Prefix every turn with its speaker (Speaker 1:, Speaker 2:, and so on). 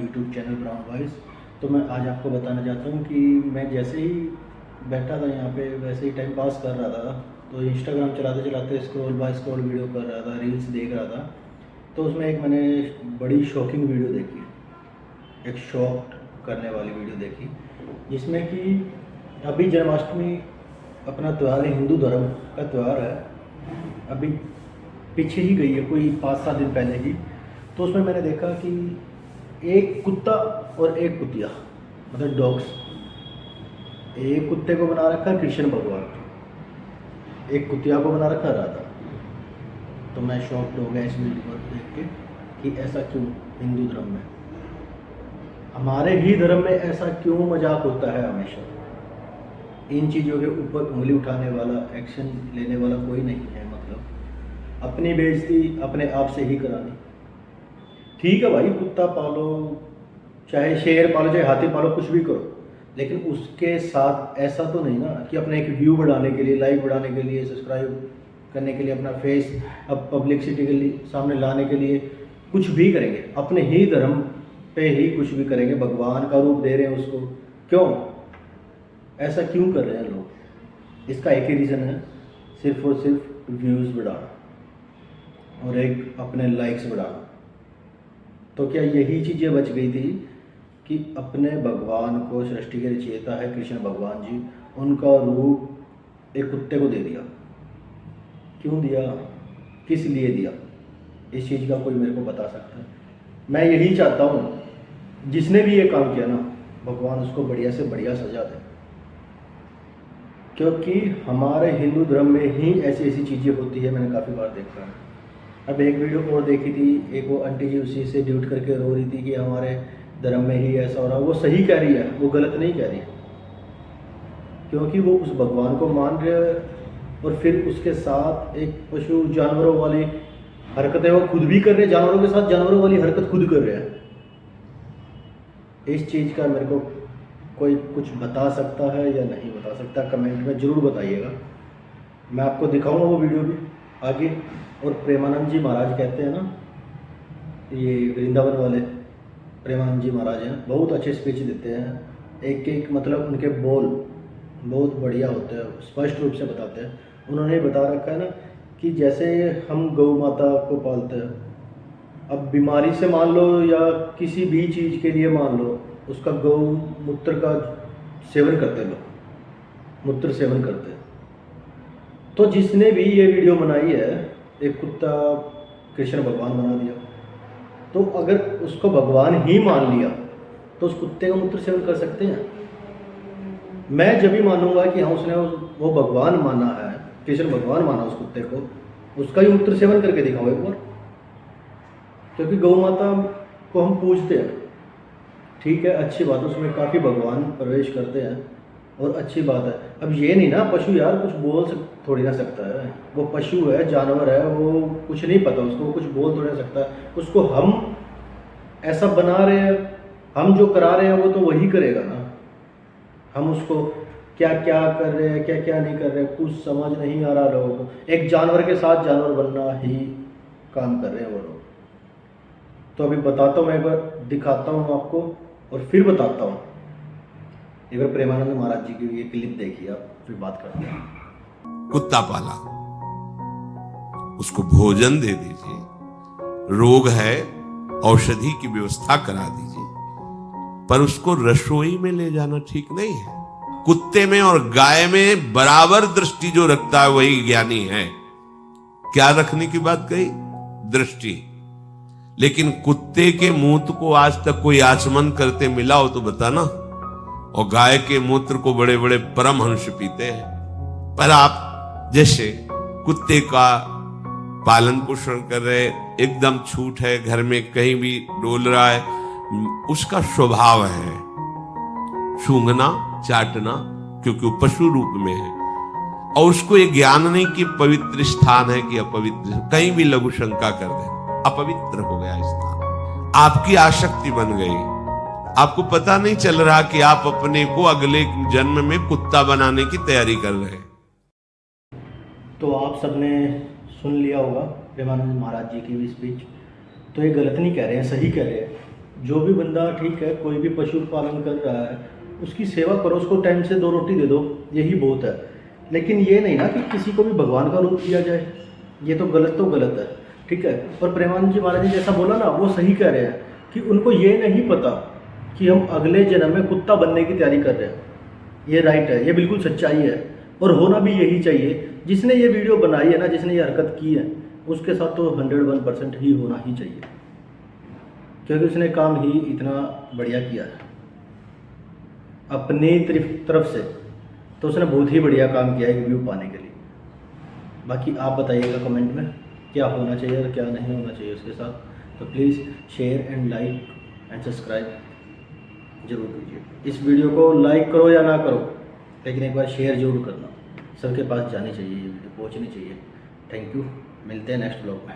Speaker 1: YouTube channel brown voice. तो मैं आज आपको बताना चाहता हूँ कि मैं जैसे ही बैठा था यहाँ पे वैसे ही टाइम पास कर रहा था। तो इंस्टाग्राम चलाते चलाते स्क्रॉल बाय स्क्रॉल वीडियो कर रहा था, रील्स देख रहा था। तो उसमें एक मैंने बड़ी शॉकिंग वीडियो देखी, एक शॉक करने वाली वीडियो देखी, जिसमें कि अभी जन्माष्टमी अपना त्यौहार है, हिंदू धर्म का त्यौहार है। अभी पीछे ही गई है, कोई 5-7 दिन पहले की। तो उसमें मैंने देखा कि एक कुत्ता और एक कुतिया, मतलब डॉग्स, एक कुत्ते को बना रखा है कृष्ण भगवान, एक कुतिया को बना रखा है राधा। तो मैं शॉक्ड हो गया इस वीडियो को देख के कि ऐसा क्यों हिंदू धर्म में, हमारे ही धर्म में ऐसा क्यों मजाक होता है हमेशा। इन चीज़ों के ऊपर उंगली उठाने वाला, एक्शन लेने वाला कोई नहीं है। मतलब अपनी बेइज्जती अपने आप से ही करानी। ठीक है भाई, कुत्ता पालो, चाहे शेर पालो, चाहे हाथी पालो, कुछ भी करो, लेकिन उसके साथ ऐसा तो नहीं ना कि अपने एक व्यू बढ़ाने के लिए, लाइक बढ़ाने के लिए, सब्सक्राइब करने के लिए, अपना फेस अब पब्लिसिटी के लिए सामने लाने के लिए कुछ भी करेंगे, अपने ही धर्म पे ही कुछ भी करेंगे, भगवान का रूप दे रहे हैं उसको। क्यों ऐसा क्यों कर रहे हैं लोग? इसका एक ही रीज़न है, सिर्फ और सिर्फ व्यूज़ बढ़ाना और एक अपने लाइक्स बढ़ाना। तो क्या यही चीज़ें बच गई थी कि अपने भगवान को, सृष्टि के रचयिता है कृष्ण भगवान जी, उनका रूप एक कुत्ते को दे दिया? क्यों दिया, किस लिए दिया? इस चीज़ का कोई मेरे को बता सकता है? मैं यही चाहता हूँ जिसने भी ये काम किया ना, भगवान उसको बढ़िया से बढ़िया सजा दे, क्योंकि हमारे हिंदू धर्म में ही ऐसी ऐसी चीज़ें होती है। मैंने काफ़ी बार देखा है। अब एक वीडियो और देखी थी, एक वो आंटी जी उसी से ड्यूट करके रो रही थी कि हमारे धर्म में ही ऐसा हो रहा है। वो सही कह रही है, वो गलत नहीं कह रही, क्योंकि वो उस भगवान को मान रहे हैं और फिर उसके साथ एक पशु जानवरों वाली हरकतें वो खुद भी कर रहे हैं, जानवरों के साथ जानवरों वाली हरकत खुद कर रहे हैं। इस चीज़ का मेरे को कोई कुछ बता सकता है या नहीं बता सकता? कमेंट में ज़रूर बताइएगा। मैं आपको दिखाऊंगा वो वीडियो भी आगे। और प्रेमानंद जी महाराज कहते हैं ना, ये वृंदावन वाले प्रेमानंद जी महाराज हैं, बहुत अच्छे स्पीच देते हैं। एक एक मतलब उनके बोल बहुत बढ़िया होते हैं, स्पष्ट रूप से बताते हैं। उन्होंने बता रखा है ना कि जैसे हम गौ माता को पालते हैं, अब बीमारी से मान लो या किसी भी चीज़ के लिए मान लो, उसका गौ मूत्र का सेवन करते हैं लोग, मूत्र सेवन करते हैं। तो जिसने भी ये वीडियो बनाई है, एक कुत्ता कृष्ण भगवान बना दिया, तो अगर उसको भगवान ही मान लिया तो उस कुत्ते का मूत्र सेवन कर सकते हैं? मैं जब भी मानूंगा कि हाँ उसने वो भगवान माना है, कृष्ण भगवान माना उस कुत्ते को, उसका ही मूत्र सेवन करके दिखाओ एक बार। क्योंकि गौ माता को हम पूजते हैं, ठीक है, अच्छी बात है, उसमें काफ़ी भगवान प्रवेश करते हैं और अच्छी बात है। अब ये नहीं ना, पशु यार कुछ बोल थोड़ी ना सकता है, वो पशु है, जानवर है, वो कुछ नहीं पता उसको, कुछ बोल थोड़ी ना सकता है। उसको हम ऐसा बना रहे हैं, हम जो करा रहे हैं वो तो वही करेगा ना। हम उसको क्या क्या कर रहे हैं, क्या क्या नहीं कर रहे, कुछ समझ नहीं आ रहा लोगों को। एक जानवर के साथ जानवर बनना ही काम कर रहे हैं वो लोग। तो अभी बताता हूँ, मैं एक बार दिखाता हूँ आपको और फिर बताता हूँ। एक बार प्रेमानंद महाराज जी की ये क्लिप देखिए आप, फिर बात करते हैं।
Speaker 2: कुत्ता पाला, उसको भोजन दे दीजिए, रोग है औषधि की व्यवस्था करा दीजिए, पर उसको रसोई में ले जाना ठीक नहीं है। कुत्ते में और गाय में बराबर दृष्टि जो रखता है वही ज्ञानी है। क्या रखने की बात कही? दृष्टि। लेकिन कुत्ते के मूत्र को आज तक कोई आचमन करते मिला हो तो बताना। और गाय के मूत्र को बड़े बड़े परमहंस पीते हैं। पर आप जैसे कुत्ते का पालन पोषण कर रहे, एकदम छूट है, घर में कहीं भी डोल रहा है, उसका स्वभाव है सूंघना, चाटना, क्योंकि वो पशु रूप में है। और उसको ये ज्ञान नहीं कि पवित्र स्थान है कि अपवित्र, कहीं भी लघु शंका कर दे, अपवित्र हो गया स्थान, आपकी आसक्ति बन गई। आपको पता नहीं चल रहा कि आप अपने को अगले जन्म में कुत्ता बनाने की तैयारी कर रहे हैं।
Speaker 1: तो आप सबने सुन लिया होगा प्रेमानंद महाराज जी की भी स्पीच। तो ये गलत नहीं कह रहे हैं, सही कह रहे हैं। जो भी बंदा ठीक है कोई भी पशु पालन कर रहा है उसकी सेवा करो, उसको टाइम से 2 रोटी दे दो, यही बहुत है। लेकिन ये नहीं ना कि किसी को भी भगवान का रूप दिया जाए, ये तो गलत है, ठीक है। और प्रेमानंद जी महाराज ने जैसा बोला ना वो सही कह रहे हैं कि उनको ये नहीं पता कि हम अगले जन्म में कुत्ता बनने की तैयारी कर रहे हैं। ये राइट है, ये बिल्कुल सच्चाई है और होना भी यही चाहिए। जिसने ये वीडियो बनाई है ना, जिसने ये हरकत की है, उसके साथ तो 101% ही होना ही चाहिए, क्योंकि उसने काम ही इतना बढ़िया किया है अपनी तरफ से, तो उसने बहुत ही बढ़िया काम किया है व्यू पाने के लिए। बाकी आप बताइएगा कमेंट में क्या होना चाहिए और क्या नहीं होना चाहिए उसके साथ। तो please share and like and subscribe जरूर कीजिए। इस वीडियो को लाइक करो या ना करो, लेकिन एक बार शेयर जरूर करना, सबके पास जानी चाहिए, ये वीडियो पहुंचनी चाहिए। थैंक यू, मिलते हैं नेक्स्ट ब्लॉग में।